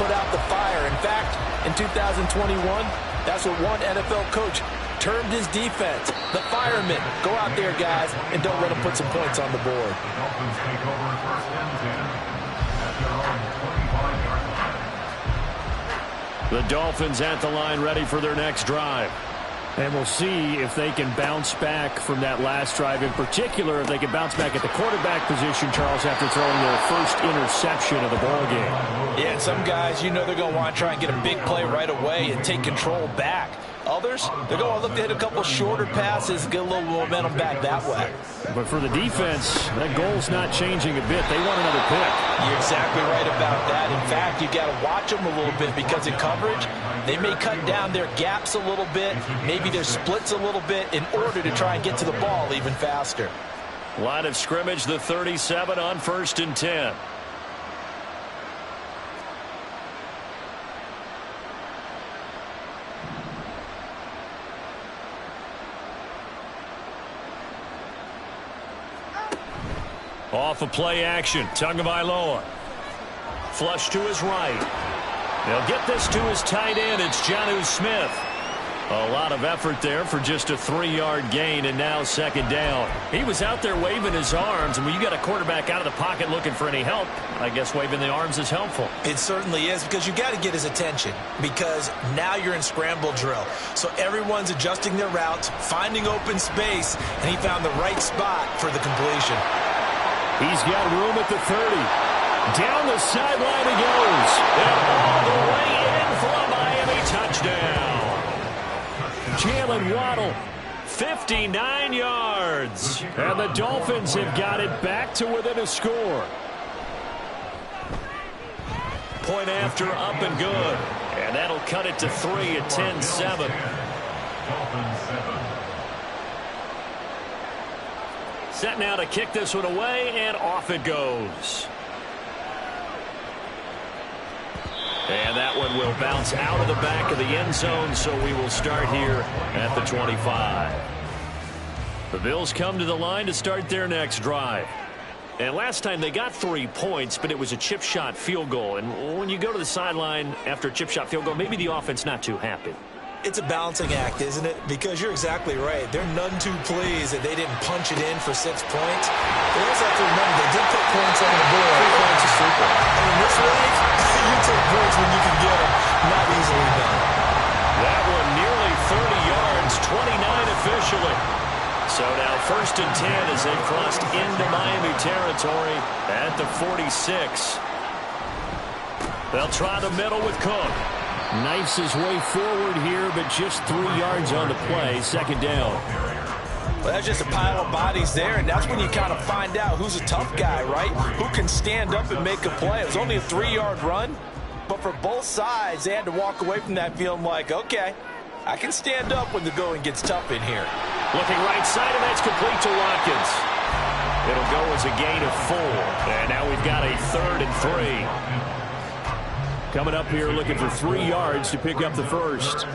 put out the fire. In fact, in 2021, that's what one NFL coach termed his defense. The firemen. Go out there, guys, and don't let them put some points on the board. The Dolphins take over at 1st and 10 at their own 25-yard line. The Dolphins at the line, ready for their next drive. And we'll see if they can bounce back from that last drive. In particular, if they can bounce back at the quarterback position, Charles, after throwing their first interception of the ball game. Yeah, and some guys, you know they're going to want to try and get a big play right away and take control back. Others, they're going to look to hit a couple shorter passes, get a little momentum back that way. But for the defense, that goal's not changing a bit. They want another pick. You're exactly right about that. In fact, you got to watch them a little bit because in coverage, they may cut down their gaps a little bit, maybe their splits a little bit in order to try and get to the ball even faster. Line of scrimmage, the 37 on 1st and 10. Off a play action, Tagovailoa. Flush to his right. They'll get this to his tight end. It's Jonnu Smith. A lot of effort there for just a 3-yard gain, and now 2nd down. He was out there waving his arms, and when you got a quarterback out of the pocket looking for any help, I guess waving the arms is helpful. It certainly is, because you got to get his attention, because now you're in scramble drill. So everyone's adjusting their routes, finding open space, and he found the right spot for the completion. He's got room at the 30. Down the sideline he goes. And all the way in for a Miami touchdown. Jalen Waddle, 59 yards. And the Dolphins have got it back to within a score. Point after, up and good. And that'll cut it to 3 at 10-7. Dolphins 7. Set now to kick this one away, and off it goes. And that one will bounce out of the back of the end zone, so we will start here at the 25. The Bills come to the line to start their next drive. And last time they got 3 points, but it was a chip shot field goal. And when you go to the sideline after a chip shot field goal, maybe the offense not too happy. It's a balancing act, isn't it? Because you're exactly right. They're none too pleased that they didn't punch it in for 6 points. They also have to remember they did put points on the board. 3 points is super. And in this league, you take points when you can get them. Not easily done. That one nearly 30 yards, 29 officially. So now 1st and 10 as they crossed into Miami territory at the 46. They'll try the middle with Cook. Knifes his way forward here, but just 3 yards on the play. 2nd down. Well, that's just a pile of bodies there, and that's when you kind of find out who's a tough guy, right? Who can stand up and make a play. It was only a 3-yard run, but for both sides, they had to walk away from that feeling like, okay, I can stand up when the going gets tough in here. Looking right side, and that's complete to Watkins. It'll go as a gain of 4, and now we've got a 3rd and 3. Coming up here looking for 3 yards to pick up the first.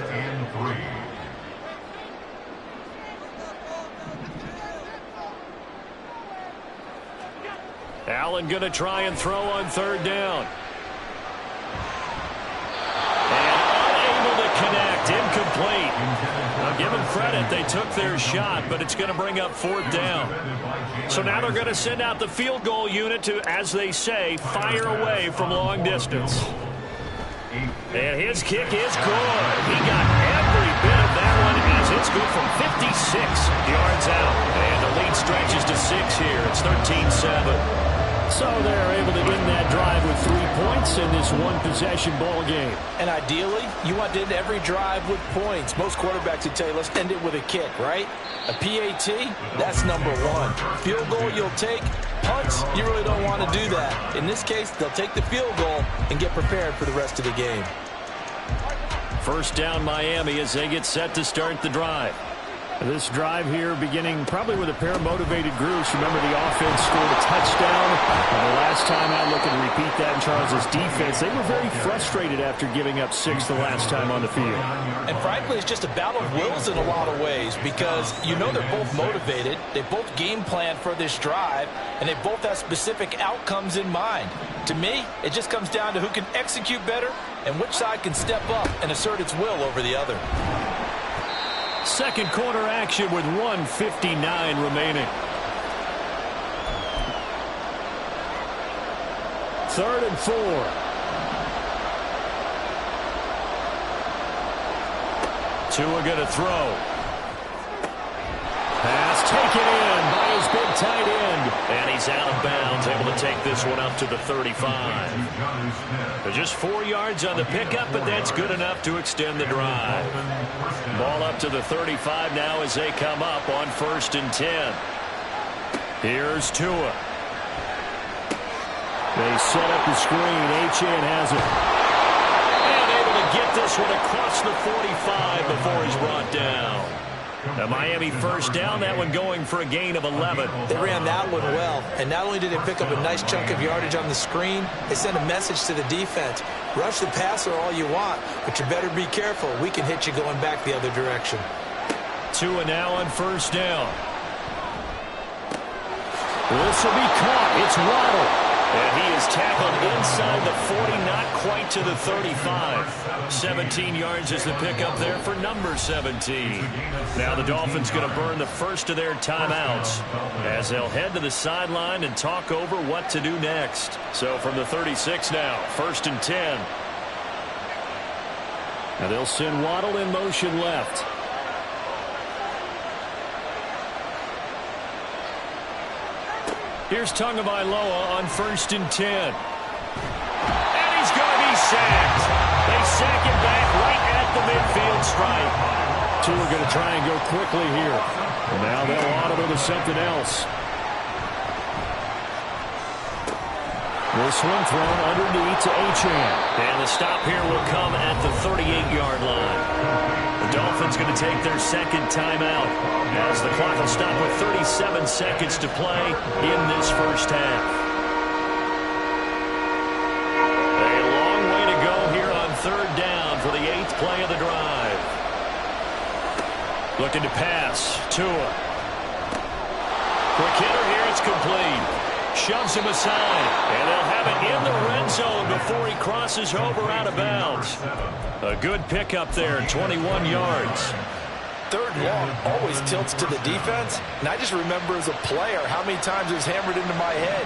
Allen going to try and throw on 3rd down. And unable to connect. Incomplete. Now give them credit. They took their shot, but it's going to bring up 4th down. So now they're going to send out the field goal unit to, as they say, fire away from long distance. And his kick is good. He got every bit of that one as it's good from 56 yards out. And the lead stretches to 6 here. It's 13-7. So they're able to end that drive with 3 points in this one-possession ball game. And ideally, you want to end every drive with points. Most quarterbacks would tell you, let's end it with a kick, right? A PAT, that's number 1. Field goal you'll take. Punts, you really don't want to do that. In this case, they'll take the field goal and get prepared for the rest of the game. 1st down Miami as they get set to start the drive. This drive here beginning probably with a pair of motivated groups. Remember, the offense scored a touchdown. And the last time out, looking to repeat that in Charles' defense, they were very frustrated after giving up 6 the last time on the field. And frankly, it's just a battle of wills in a lot of ways because you know they're both motivated. They both game plan for this drive, and they both have specific outcomes in mind. To me, it just comes down to who can execute better and which side can step up and assert its will over the other. Second quarter action with 1:59 remaining. Third and 4. Tua going to throw. Pass taken in by his big tight end. And he's out of bounds, able to take this one up to the 35. They're just 4 yards on the pickup, but that's good enough to extend the drive. Ball up to the 35 now as they come up on 1st and 10. Here's Tua. They set up the screen. Achane has it. And able to get this one across the 45 before he's brought down. The Miami first down, that one going for a gain of 11. They ran that one well, and not only did they pick up a nice chunk of yardage on the screen, they sent a message to the defense. Rush the passer all you want, but you better be careful. We can hit you going back the other direction. Tua now on 1st down. This will be caught. It's Waddle. And he is tackled inside the 40, not quite to the 35. 17 yards is the pickup there for number 17. Now the Dolphins going to burn the first of their timeouts as they'll head to the sideline and talk over what to do next. So from the 36 now, 1st and 10. Now they'll send Waddle in motion left. Here's Tagovailoa on 1st and 10. And he's going to be sacked. They sack him back right at the midfield stripe. Tua going to try and go quickly here. And now they'll audible to something else. This one thrown underneath to Achane. And the stop here will come at the 38-yard line. The Dolphins going to take their second timeout as the clock will stop with 37 seconds to play in this first half. A long way to go here on 3rd down for the 8th play of the drive. Looking to pass. Tua. Quick hitter here. It's complete. Shoves him aside, and they'll have it in the red zone before he crosses over out of bounds. A good pickup there, 21 yards. 3rd and long always tilts to the defense, and I just remember as a player how many times it was hammered into my head.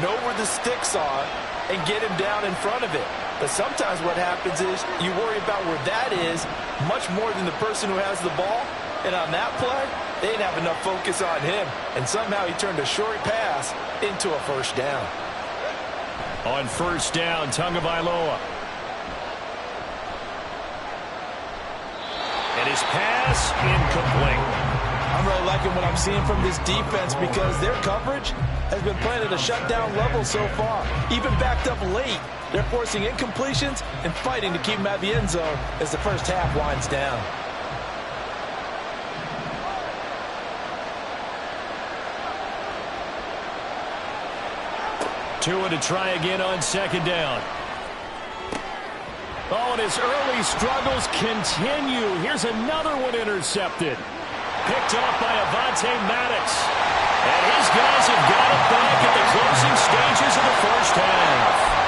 Know where the sticks are and get him down in front of it. But sometimes what happens is you worry about where that is much more than the person who has the ball. And on that play, they didn't have enough focus on him. And somehow he turned a short pass into a 1st down. On 1st down, Tagovailoa. And his pass incomplete. I'm really liking what I'm seeing from this defense because their coverage has been playing at a shutdown level so far. Even backed up late, they're forcing incompletions and fighting to keep them out of the end zone as the first half winds down. Tua to try again on 2nd down. Oh, and his early struggles continue. Here's another one intercepted. Picked off by Avonte Maddox. And his guys have got it back at the closing stages of the first half.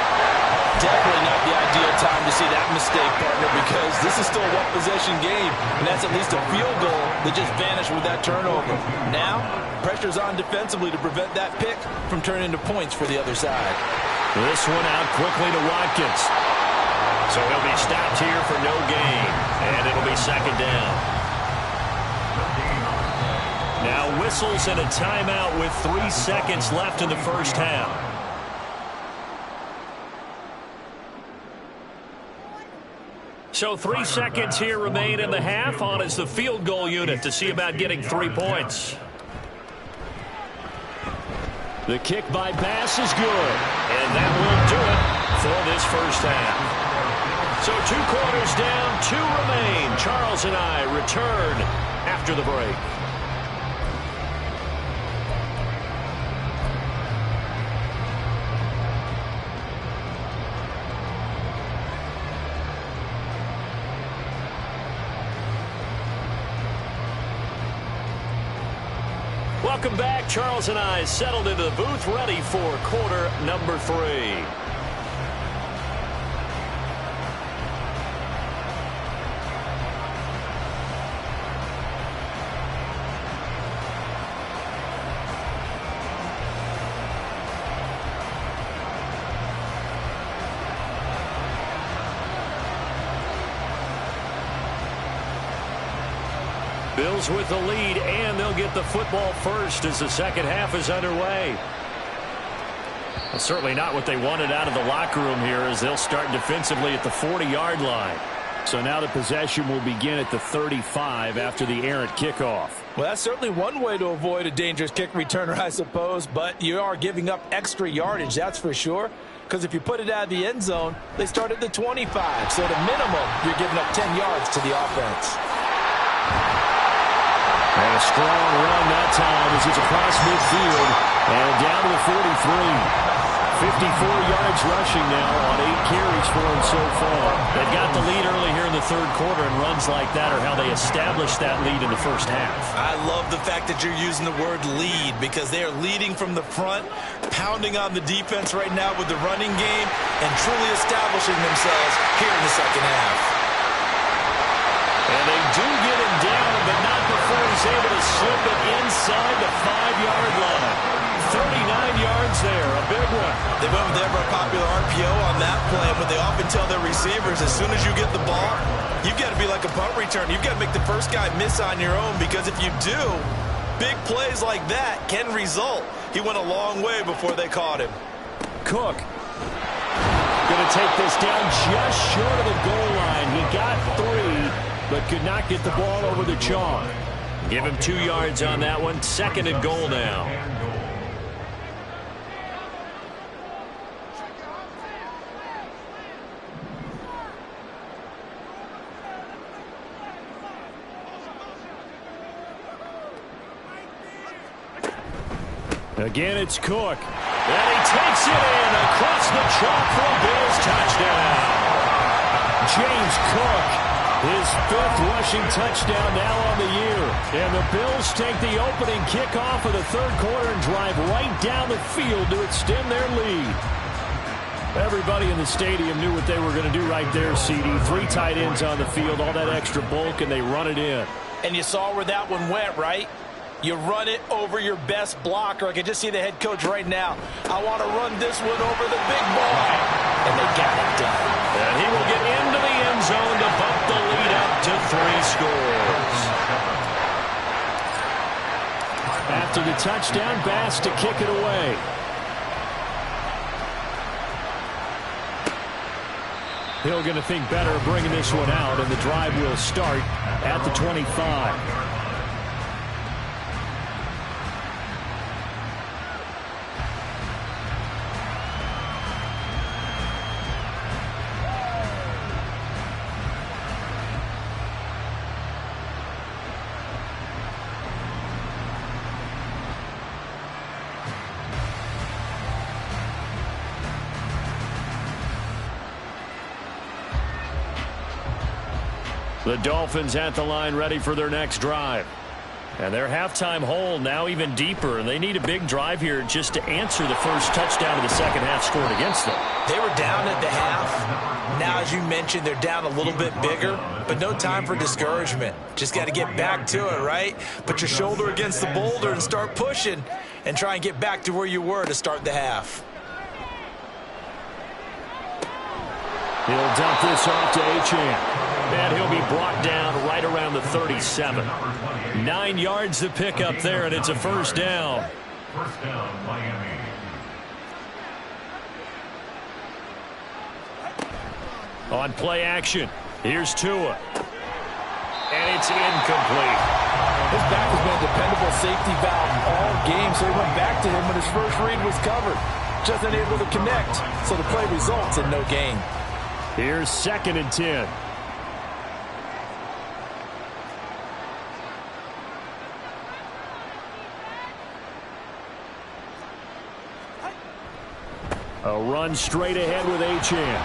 Definitely not the ideal time to see that mistake, partner, because this is still a one-possession game, and that's at least a field goal that just vanished with that turnover. Now, pressure's on defensively to prevent that pick from turning into points for the other side. This one out quickly to Watkins. So he'll be stopped here for no gain, and it'll be 2nd down. Now whistles and a timeout with 3 seconds left in the first half. So 3 seconds here remain in the half. On is the field goal unit to see about getting 3 points. The kick by Bass is good. And that will do it for this first half. So 2 quarters down, 2 remain. Charles and I return after the break. Welcome back. Charles and I settled into the booth, ready for quarter number 3. Bills with the lead, and they'll get the football first as the second half is underway. Well, certainly not what they wanted out of the locker room here, as they'll start defensively at the 40-yard line. So now the possession will begin at the 35 after the errant kickoff. Well, that's certainly one way to avoid a dangerous kick returner, I suppose, but you are giving up extra yardage, that's for sure. Because if you put it out of the end zone, they start at the 25. So at a minimum, you're giving up 10 yards to the offense. And a strong run that time as it's across midfield and down to the 43. 54 yards rushing now on 8 carries for him so far. They've got the lead early here in the third quarter, and runs like that are how they established that lead in the first half. I love the fact that you're using the word lead, because they are leading from the front, pounding on the defense right now with the running game, and truly establishing themselves here in the second half. And they do get him down, but not before he's able to slip it inside the 5-yard line. 39 yards there, a big one. They went with the ever-popular RPO on that play, but they often tell their receivers, as soon as you get the ball, you've got to be like a punt return. You've got to make the first guy miss on your own, because if you do, big plays like that can result. He went a long way before they caught him. Cook going to take this down just short of the goal line. He got 3, but could not get the ball over the chalk. Give him 2 yards on that one. Second and goal now. Again, it's Cook. And he takes it in across the chalk for a Bills touchdown. James Cook, his 5th rushing touchdown now on the year. And the Bills take the opening kickoff of the third quarter and drive right down the field to extend their lead. Everybody in the stadium knew what they were going to do right there, CD. 3 tight ends on the field, all that extra bulk, and they run it in. And you saw where that one went, right? You run it over your best blocker. I can just see the head coach right now. I want to run this one over the big boy. And they got it done. And he will get into the end zone to bump the lead up to 3 scores. After the touchdown, Bass to kick it away. Hill going to think better of bringing this one out, and the drive will start at the 25. The Dolphins at the line ready for their next drive. And their halftime hole now even deeper, and they need a big drive here just to answer the first touchdown of the second half scored against them. They were down at the half. Now, as you mentioned, they're down a little bit bigger, but no time for discouragement. Just got to get back to it, right? Put your shoulder against the boulder and start pushing and try and get back to where you were to start the half. He'll dump this off to Achane. And he'll be brought down right around the 37. 9 yards to pick up there, and it's a first down. First down, Miami. On play action, here's Tua. And it's incomplete. His back has been a dependable safety valve all game, so he went back to him when his first read was covered. Just unable to connect, so the play results in no gain. Here's 2nd and 10. A run straight ahead with Achane.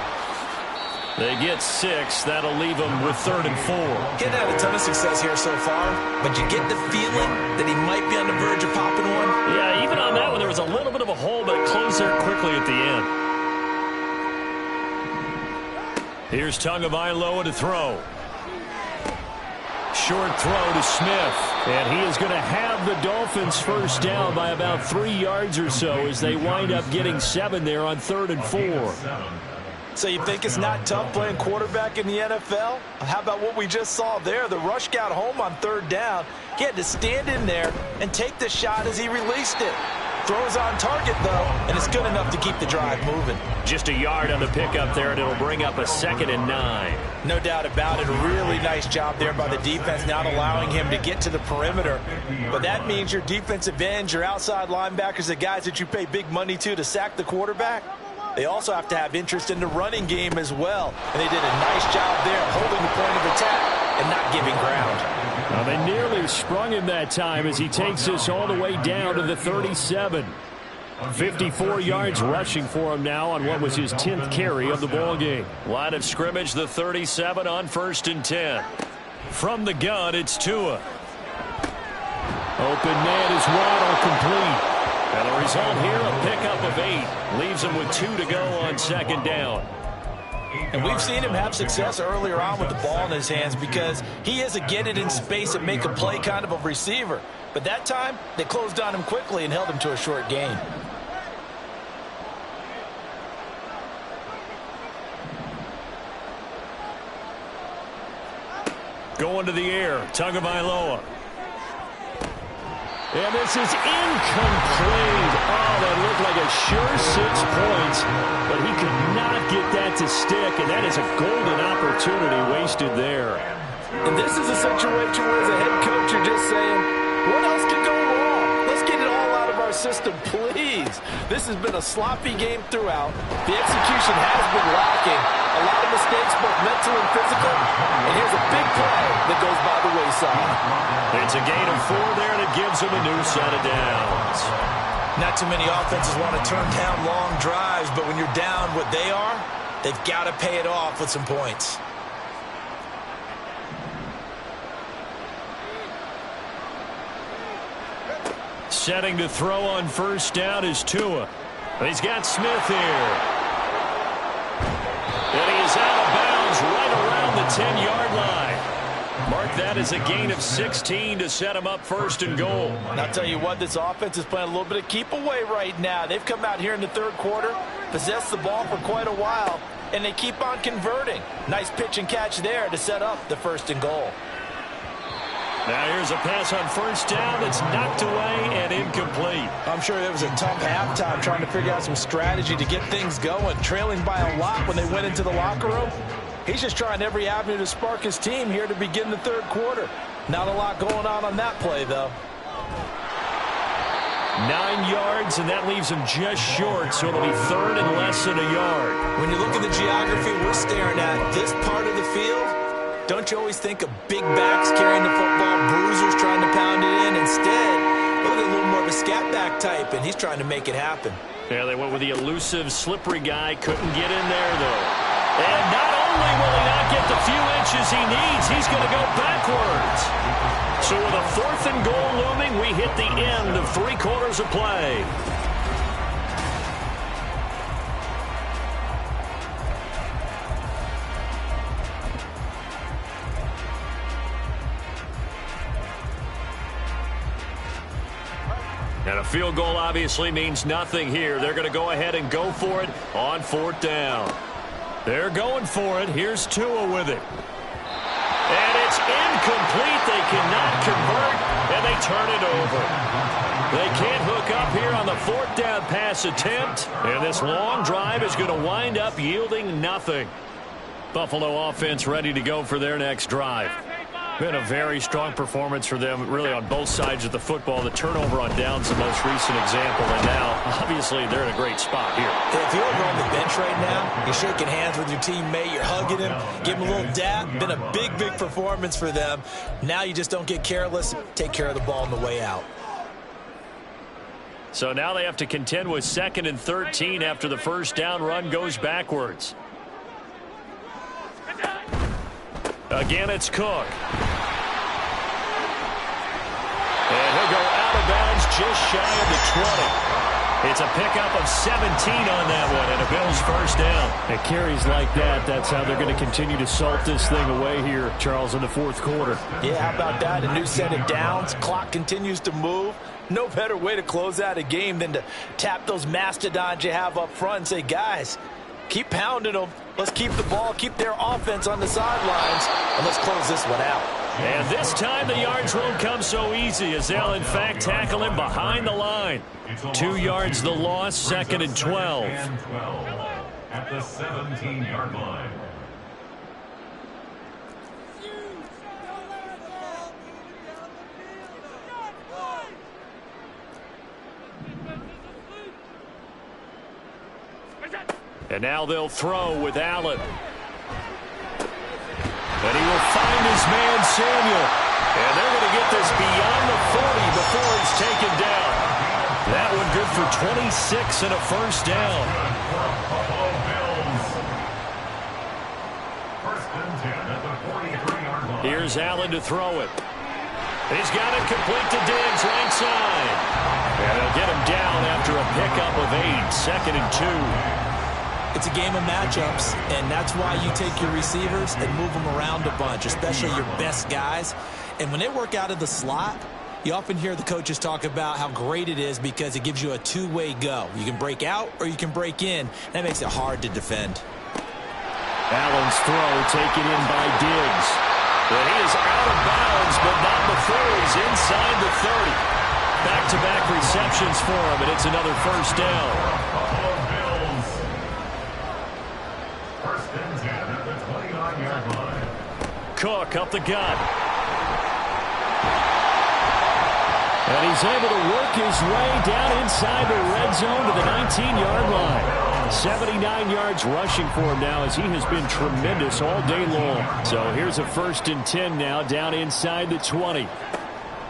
They get 6. That'll leave them with 3rd and 4. Getting had a ton of success here so far, but you get the feeling that he might be on the verge of popping one. Yeah, even on that one, there was a little bit of a hole, but it closed there quickly at the end. Here's Tagovailoa to throw. Short throw to Smith. And he is going to have the Dolphins first down by about 3 yards or so as they wind up getting 7 there on 3rd and 4. So you think it's not tough playing quarterback in the NFL? How about what we just saw there? The rush got home on 3rd down. He had to stand in there and take the shot as he released it. Throws on target, though, and it's good enough to keep the drive moving. Just a yard on the pickup there, and it'll bring up a 2nd and 9. No doubt about it. A really nice job there by the defense, not allowing him to get to the perimeter. But that means your defensive ends, your outside linebackers, the guys that you pay big money to sack the quarterback, they also have to have interest in the running game as well. And they did a nice job there holding the point of attack and not giving ground. Well, they nearly sprung him that time as he takes this all the way down to the 37. 54 yards rushing for him now on what was his 10th carry of the ball game. Line of scrimmage, the 37 on 1st and 10. From the gun, it's Tua. Open man is Waddle, complete. And the result here, a pickup of 8. Leaves him with 2 to go on 2nd down. And we've seen him have success earlier on with the ball in his hands because he is a get it in space and make a play kind of a receiver. But that time, they closed on him quickly and held him to a short gain. Going to the air, Tagovailoa. And this is incomplete. Oh, that looked like a sure 6 points, but he could not get that to stick, and that is a golden opportunity wasted there. And this is a situation where as a head coach you're just saying, what else could go wrong? Let's get it all out of our system, please. This has been a sloppy game throughout. The execution has been lacking. A lot of mistakes, both mental and physical. And here's a big play that goes by the wayside. It's a gain of 4 there, and it gives him a new set of downs. Not too many offenses want to turn down long drives, but when you're down what they are, they've got to pay it off with some points. Setting to throw on 1st down is Tua. He's got Smith here. And he is out of bounds right around the 10-yard line. Mark that as a gain of 16 to set him up 1st and goal. And I'll tell you what, this offense is playing a little bit of keep away right now. They've come out here in the 3rd quarter, possessed the ball for quite a while, and they keep on converting. Nice pitch and catch there to set up the 1st and goal. Now here's a pass on 1st down that's knocked away and incomplete. I'm sure it was a tough halftime trying to figure out some strategy to get things going, trailing by a lot when they went into the locker room. He's just trying every avenue to spark his team here to begin the 3rd quarter. Not a lot going on that play, though. 9 yards, and that leaves him just short, so it'll be 3rd and less than a yard. When you look at the geography we're staring at, this part of the field, don't you always think of big backs carrying the football, bruisers trying to pound it in? Instead, look at a little more of a scat back type, and he's trying to make it happen. Yeah, they went with the elusive, slippery guy. Couldn't get in there, though. And not only will he not get the few inches he needs, he's going to go backwards. So with a 4th and goal looming, we hit the end of 3 quarters of play. And a field goal obviously means nothing here. They're going to go ahead and go for it on 4th down. They're going for it. Here's Tua with it. And it's incomplete. They cannot convert, and they turn it over. They can't hook up here on the 4th down pass attempt, and this long drive is going to wind up yielding nothing. Buffalo offense ready to go for their next drive. Been a very strong performance for them, really, on both sides of the football. The turnover on downs the most recent example, and now, obviously, they're in a great spot here. If you're over on the bench right now, you're shaking hands with your teammate, you're hugging him, give him a little dap. Been a big, big performance for them. Now you just don't get careless. Take care of the ball on the way out. So now they have to contend with 2nd and 13 after the first down run goes backwards. Again, it's Cook. And he'll go out of bounds just shy of the 20. It's a pickup of 17 on that one, and a Bills first down. At carries like that, that's how they're going to continue to salt this thing away here, Charles, in the fourth quarter. Yeah, how about that? A new set of downs. Clock continues to move. No better way to close out a game than to tap those mastodons you have up front and say, guys, keep pounding them. Let's keep the ball, keep their offense on the sidelines, and let's close this one out. And this time the yards won't come so easy as they'll, in fact, tackle him behind the line. 2 yards the loss, 2nd and 12. At the 17-yard line. And now they'll throw with Allen. And he will find his man, Samuel. And they're going to get this beyond the 40 before he's taken down. That one good for 26 and a first down. Here's Allen to throw it. He's got it complete to Diggs, right side. And they'll get him down after a pickup of 8, 2nd and 2. It's a game of matchups, and that's why you take your receivers and move them around a bunch, especially your best guys. And when they work out of the slot, you often hear the coaches talk about how great it is because it gives you a two-way go. You can break out or you can break in. That makes it hard to defend. Allen's throw taken in by Diggs. But he is out of bounds, but not before he's inside the 30. Back-to-back receptions for him, and it's another first down. Cook up the gut. And he's able to work his way down inside the red zone to the 19-yard line. 79 yards rushing for him now as he has been tremendous all day long. So here's a 1st and 10 now down inside the 20.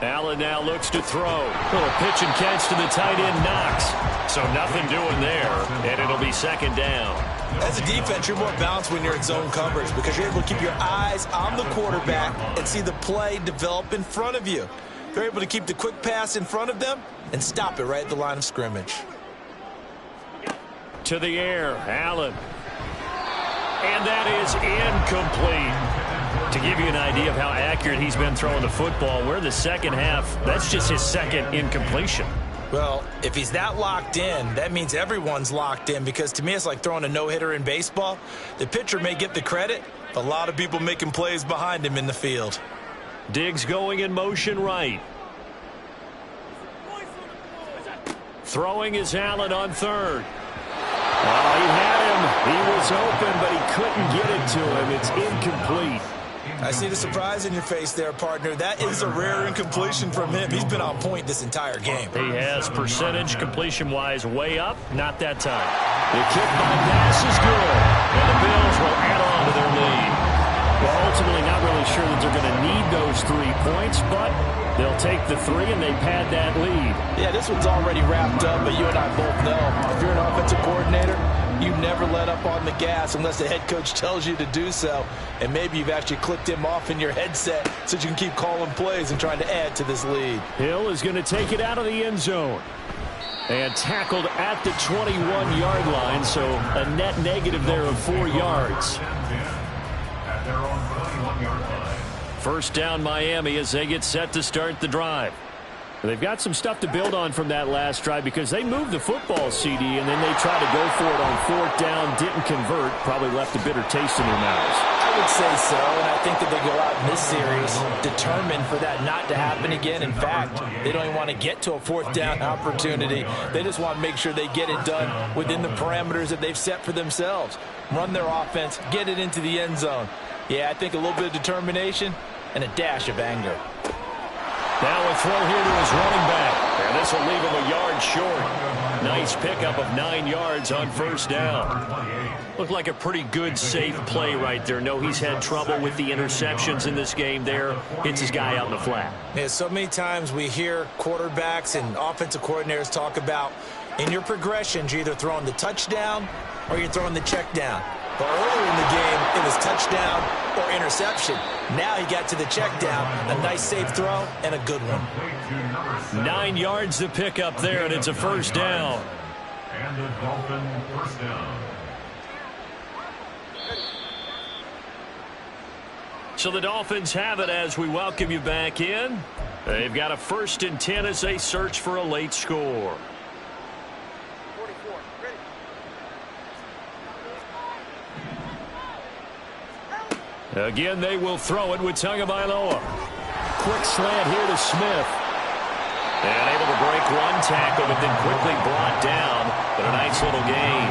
Allen now looks to throw. Little pitch and catch to the tight end, Knox. So nothing doing there, and it'll be 2nd down. As a defense, you're more balanced when you're in zone coverage because you're able to keep your eyes on the quarterback and see the play develop in front of you. They're able to keep the quick pass in front of them and stop it right at the line of scrimmage. To the air, Allen. And that is incomplete. To give you an idea of how accurate he's been throwing the football, we're the second half. That's just his 2nd incompletion. Well, if he's that locked in, that means everyone's locked in because to me it's like throwing a no-hitter in baseball. The pitcher may get the credit, a lot of people making plays behind him in the field. Diggs going in motion right. Throwing is Allen on 3rd. Oh, he had him. He was open, but he couldn't get it to him. It's incomplete. I see the surprise in your face there, partner. That is a rare incompletion from him. He's been on point this entire game. He has percentage completion-wise way up. Not that time. The kick by Bass is good. And the Bills will add on to their lead. Well, ultimately not really sure that they're going to need those 3 points, but they'll take the 3 and they pad that lead. Yeah, this one's already wrapped up, but you and I both know if you're an offensive coordinator, you never let up on the gas unless the head coach tells you to do so. And maybe you've actually clicked him off in your headset so you can keep calling plays and trying to add to this lead. Hill is going to take it out of the end zone. And tackled at the 21-yard line, so a net negative there of 4 yards. At their own 21-yard line. First down Miami as they get set to start the drive. They've got some stuff to build on from that last drive because they moved the football, CD, and then they tried to go for it on 4th down, didn't convert, probably left a bitter taste in their mouths. I would say so, and I think that they go out in this series determined for that not to happen again. In fact, they don't even want to get to a 4th down opportunity. They just want to make sure they get it done within the parameters that they've set for themselves. Run their offense, get it into the end zone. Yeah, I think a little bit of determination and a dash of anger. Now a throw here to his running back. And this will leave him a yard short. Nice pickup of 9 yards on first down. Looked like a pretty good, safe play right there. No, he's had trouble with the interceptions in this game there. Hits his guy out in the flat. Yeah, so many times we hear quarterbacks and offensive coordinators talk about in your progressions, you're either throwing the touchdown or you're throwing the check down. But earlier in the game, it was touchdown or interception. Now he got to the check down, a nice safe throw, and a good one. 9 yards to pick up there, and it's a first down. And the Dolphin first down. So the Dolphins have it as we welcome you back in. They've got a 1st and 10 as they search for a late score. Again, they will throw it with Tagovailoa. Quick slant here to Smith. And able to break one tackle, but then quickly brought down. But a nice little gain.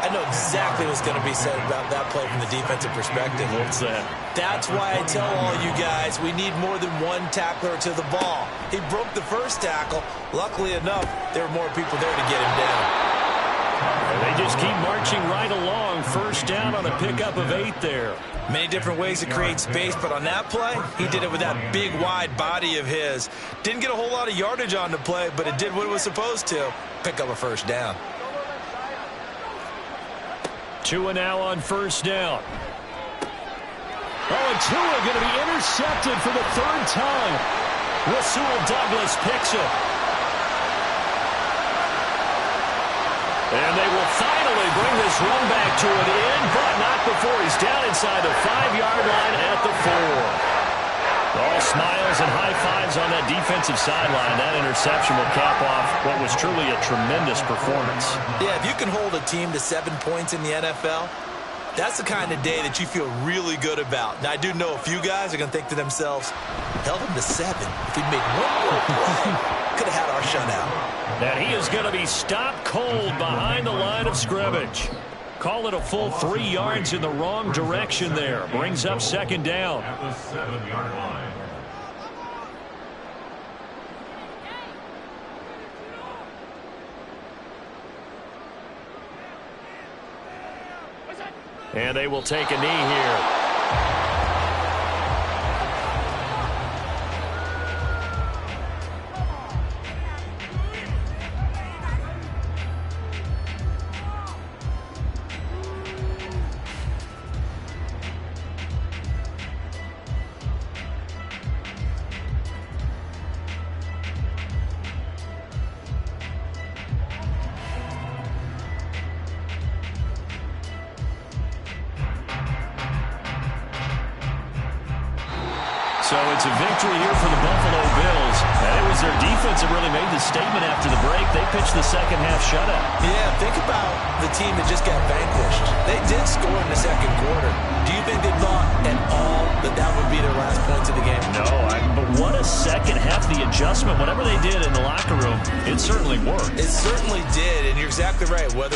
I know exactly what's going to be said about that play from the defensive perspective. What's that? That's why I tell all you guys we need more than one tackler to the ball. He broke the first tackle. Luckily enough, there were more people there to get him down. They just keep marching right along. First down on a pickup of 8 there. Many different ways to create space, but on that play, he did it with that big, wide body of his. Didn't get a whole lot of yardage on the play, but it did what it was supposed to. Pick up a first down. Tua now on first down. Oh, and Tua going to be intercepted for the 3rd time. Rasul Douglas picks it. And they will finally bring this run back to an end, but not before he's down inside the 5-yard line at the 4. All smiles and high fives on that defensive sideline. That interception will cap off what was truly a tremendous performance. Yeah, if you can hold a team to 7 points in the NFL, that's the kind of day that you feel really good about. Now, I do know a few guys are going to think to themselves, held him to 7. If he'd make one more play, could have had our shutout. And he is going to be stopped cold behind the line of scrimmage. Call it a full 3 yards in the wrong direction there. Brings up 2nd down. At the 7-yard line. And they will take a knee here. So it's a victory here for the Buffalo Bills. And it was their defense that really made the statement after the break. They pitched the second half shutout. Yeah, think about the team that just got vanquished. They did score in the 2nd quarter. Do you think they thought at all that that would be their last points of the game? No, but what a second half. The adjustment, whatever they did in the locker room, it certainly worked. It certainly did, and you're exactly right. Whether